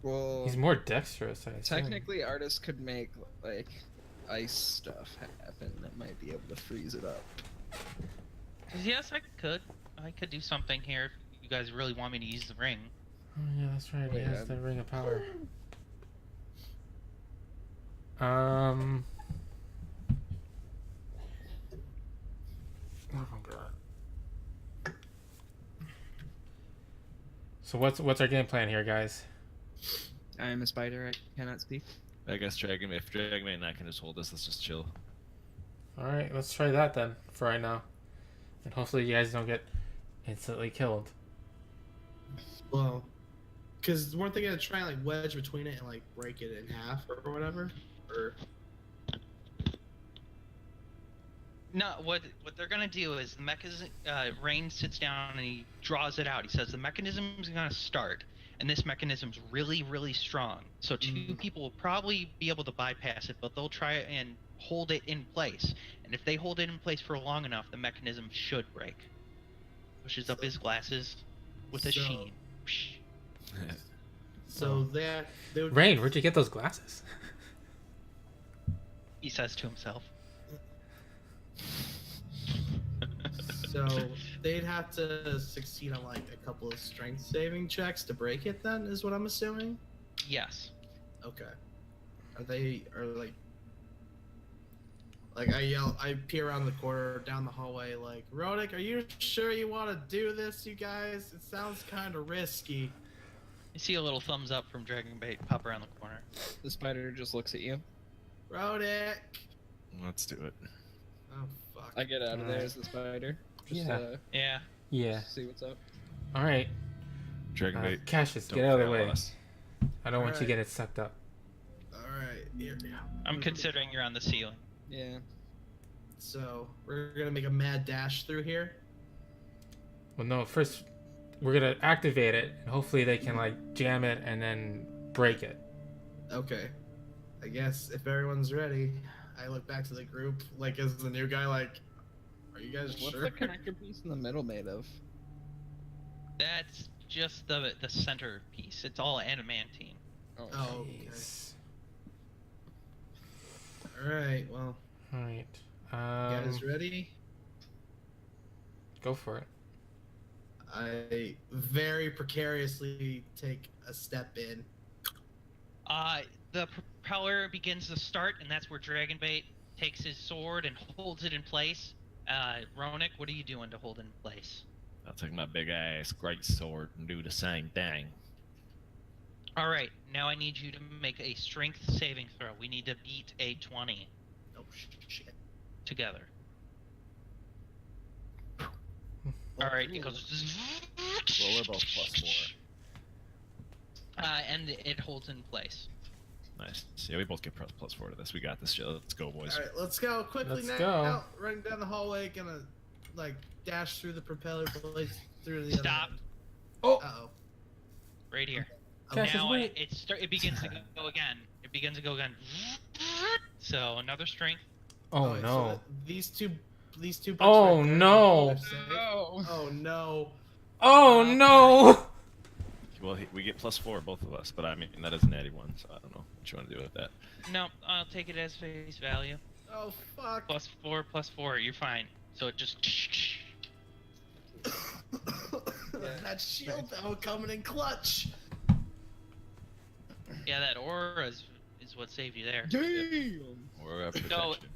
Well, He's more dexterous, I assume. technically, artists could make like ice stuff happen that might be able to freeze it up. Yes, I could. I could do something here if you guys really want me to use the ring. Oh, yeah, that's right. He Wait, has the ring of power. Oh my god. So what's our game plan here, guys? I am a spider. I cannot speak. I guess Dragon. If Dragon Bait and I can just hold this, let's just chill. All right, let's try that then for right now, and hopefully you guys don't get instantly killed. Well, because weren't they gonna try and like wedge between it and like break it in half or whatever? Or No, what they're gonna do is the mechanism. Rain sits down and he draws it out. He says the mechanism is gonna start, and this mechanism's really, really strong. So 2 people will probably be able to bypass it, but they'll try and hold it in place. And if they hold it in place for long enough, the mechanism should break. Pushes up his glasses with a So- sheen. so that they would. Rain, where'd you get those glasses? He says to himself. So they'd have to succeed on like a couple of strength saving checks to break it. Then is what I'm assuming. Yes. Okay. Are like I peer around the corner down the hallway like, Ronic, are you sure you want to do this, you guys? It sounds kind of risky. You see a little thumbs up from Dragonbait pop around the corner. The spider just looks at you. Ronic. Let's do it. Oh fuck. I get out of there as the spider. Just, Yeah. Yeah. Yeah. See what's up. All right, Dragon Bait. Cassius, don't get out of the fail way. us. I don't want you Alright. getting sucked up. All right. Here. I'm considering you're on the ceiling. Yeah. So we're gonna make a mad dash through here. Well, no, first we're gonna activate it, and hopefully they can like jam it and then break it. Okay. I guess if everyone's ready, I look back to the group like as the new guy. Like, are you guys What's sure? the connector piece in the middle made of? That's just the center piece. It's all adamantine. Oh, okay. Jeez. All right. Well, All right. you guys ready? Go for it. I very precariously take a step in. The propeller begins to start, and that's where Dragonbait takes his sword and holds it in place. Ronic, what are you doing to hold it in place? I'll take my big ass great sword and do the same thing. All right, now I need you to make a strength saving throw. We need to beat a 20 Oh shit. together. All right, it goes. Well, we're both +4. And it holds in place. Nice. Yeah, we both get +4 to this. We got this shit. Let's go, boys. All right, let's go quickly Let's now. go. Running down the hallway, gonna like dash through the propeller blades through the Stop. other end. Oh, Uh-oh. Right here. Cassius, Now wait. it begins to go again. It begins to go again. So another strength. oh Okay, so no. these two bricks Oh, right there, no. they're safe. Oh. Oh no. Oh no. Well, we get +4, both of us, but I mean, that is an natty one, so I don't know what you want to do with that. No, I'll take it as face value. Oh fuck. +4, you're fine. So it just. That shield though coming in clutch. Yeah, that aura is what saved you there. Damn. Or protection.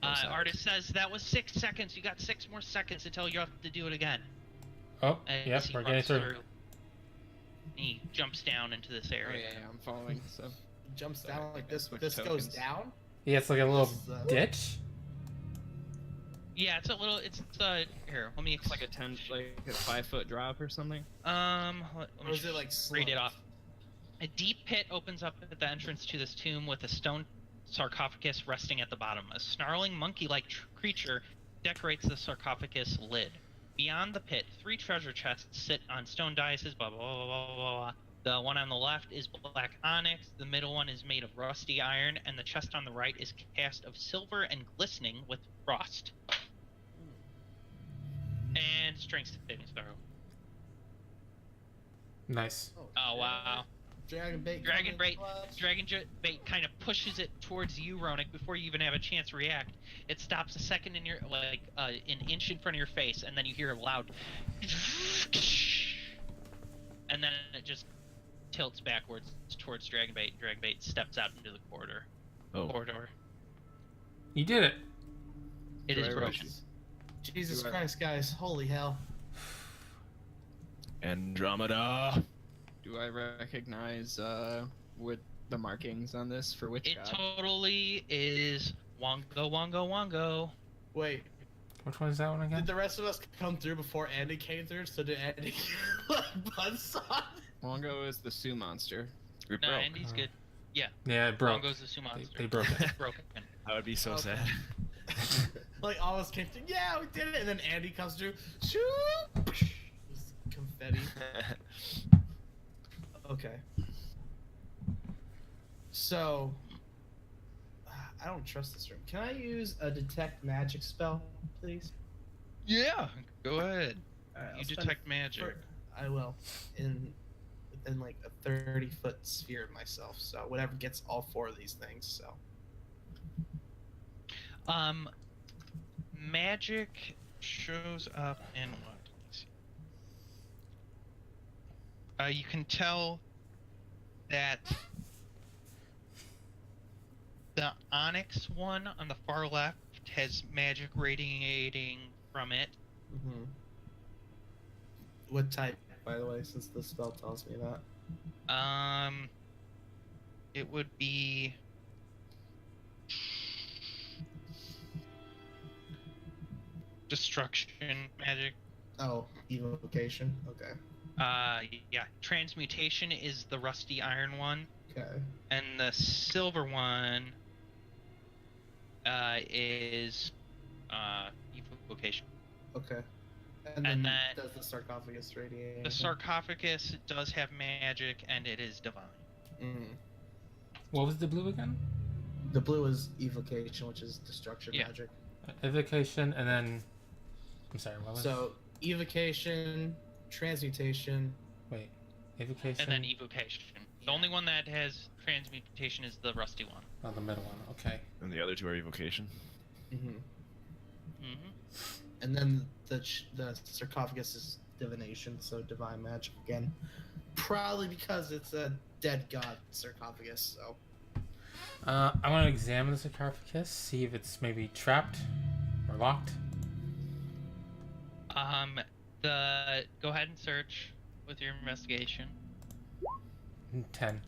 Artist says that was 6 seconds. You got 6 more seconds until you have to do it again. Oh, as yep, he we're getting runs through. He jumps down into this Oh area. yeah, I'm following. So Jumps Sorry, down like I this. switched This goes tokens. down. Yeah, it's like a little This is, ditch. Yeah, it's a little. It's here. Let me. it's like a 5-foot drop or something. Let Or me is it like read it sloped? off. A deep pit opens up at the entrance to this tomb with a stone sarcophagus resting at the bottom. A snarling monkey-like creature decorates the sarcophagus lid. Beyond the pit, 3 treasure chests sit on stone daises. Blah blah blah blah blah blah. The one on the left is black onyx. The middle one is made of rusty iron, and the chest on the right is cast of silver and glistening with frost. And strength saving throw. Nice. Oh wow. Dragon bait. Dragon coming bait, in clutch. bait kind of pushes it towards you, Ronic, before you even have a chance to react. It stops a second in your, an inch in front of your face, and then you hear a loud, and then it just tilts backwards towards Dragon bait. Dragon bait steps out into the corridor. Oh. You did it. It Do is I broken. rush? Jesus Do I- Christ, guys! Holy hell! Andromeda. Do I recognize with the markings on this for which It god? totally is Wongo Wongo Wongo. Wait, Which one is that one again? did the rest of us come through before Andy came through? So did Andy like buzzsaw? Mongo is the Sioux monster. We No, broke. Andy's good. Yeah, it broke. Wongo's the Sioux monster. They broke it. It's broken. I would be so Okay. sad. Like all of us came through. Yeah, we did it. And then Andy comes through. Shoo! Just confetti. Okay. So, I don't trust this room. Can I use a detect magic spell, please? Yeah, go ahead. Alright, You I'll spend detect magic. I will. Within like a 30-foot sphere of myself. So whatever gets all 4 of these things. So. Magic shows up in what? Let me see. You can tell that the onyx one on the far left has magic radiating from it. Mm-hmm. What type, by the way, since the spell tells me that? It would be destruction magic. Oh, evocation. Okay. Yeah. Transmutation is the rusty iron one, Okay. and the silver one is evocation. Okay. And then then does the sarcophagus radiate? The sarcophagus does have magic, and it is divine. Mm. What was the blue again? The blue is evocation, which is destruction Yeah. magic. Evocation, and then I'm sorry. What was? So evocation, transmutation. Wait, evocation. And then evocation. The only one that has transmutation is the rusty one. Oh, the middle one. Okay. And the other 2 are evocation. Mm-hmm. Mm-hmm. And then the sarcophagus is divination, so divine magic again. Probably because it's a dead god sarcophagus. So. I want to examine the sarcophagus, see if it's maybe trapped or locked. Go ahead and search with your investigation. 10.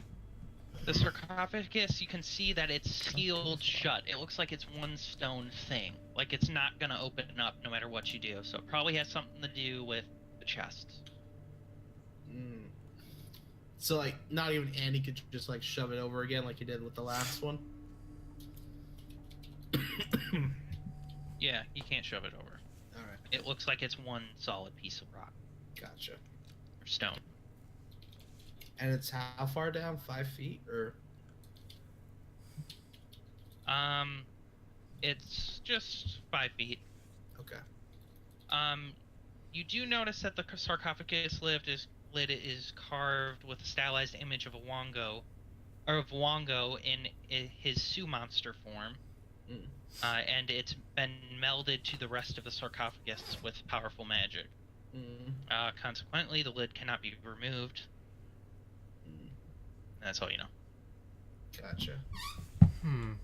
The sarcophagus, you can see that it's sealed shut. It looks like it's one stone thing. Like it's not gonna open up no matter what you do. So it probably has something to do with the chests. Mm. So like, not even Andy could just like shove it over again like he did with the last one. Yeah, you can't shove it over. All right, It looks like it's one solid piece of rock gotcha. or stone. And it's how far down? 5 feet or? It's just 5 feet. Okay. You do notice that the sarcophagus lid is carved with a stylized image of a Wongo, or of Wongo in his Sioux monster form, Mm. and it's been melded to the rest of the sarcophagus with powerful magic. Mm. Consequently, the lid cannot be removed. Mm. That's all you know. Gotcha. Hmm.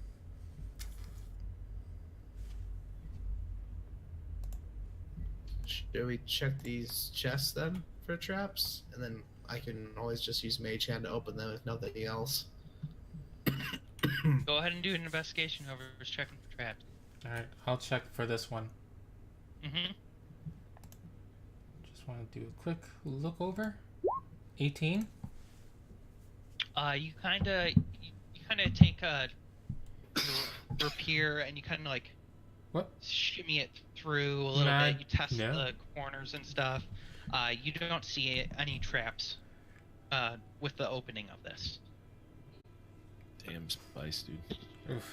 Should we check these chests then for traps? And then I can always just use Mage Hand to open them if nothing else. Go ahead and do an investigation. Whoever's checking for traps. All right, I'll check for this one. Mm-hmm. Just want to do a quick look over. 18. You kind of take a rapier and you kind of like What? shimmy it through a little Nah, bit. You test no. the corners and stuff. You don't see any traps with the opening of this. Damn spice, dude. Oof.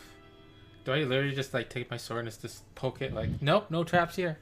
Do I literally just like take my sword and just poke it like, nope, no traps here?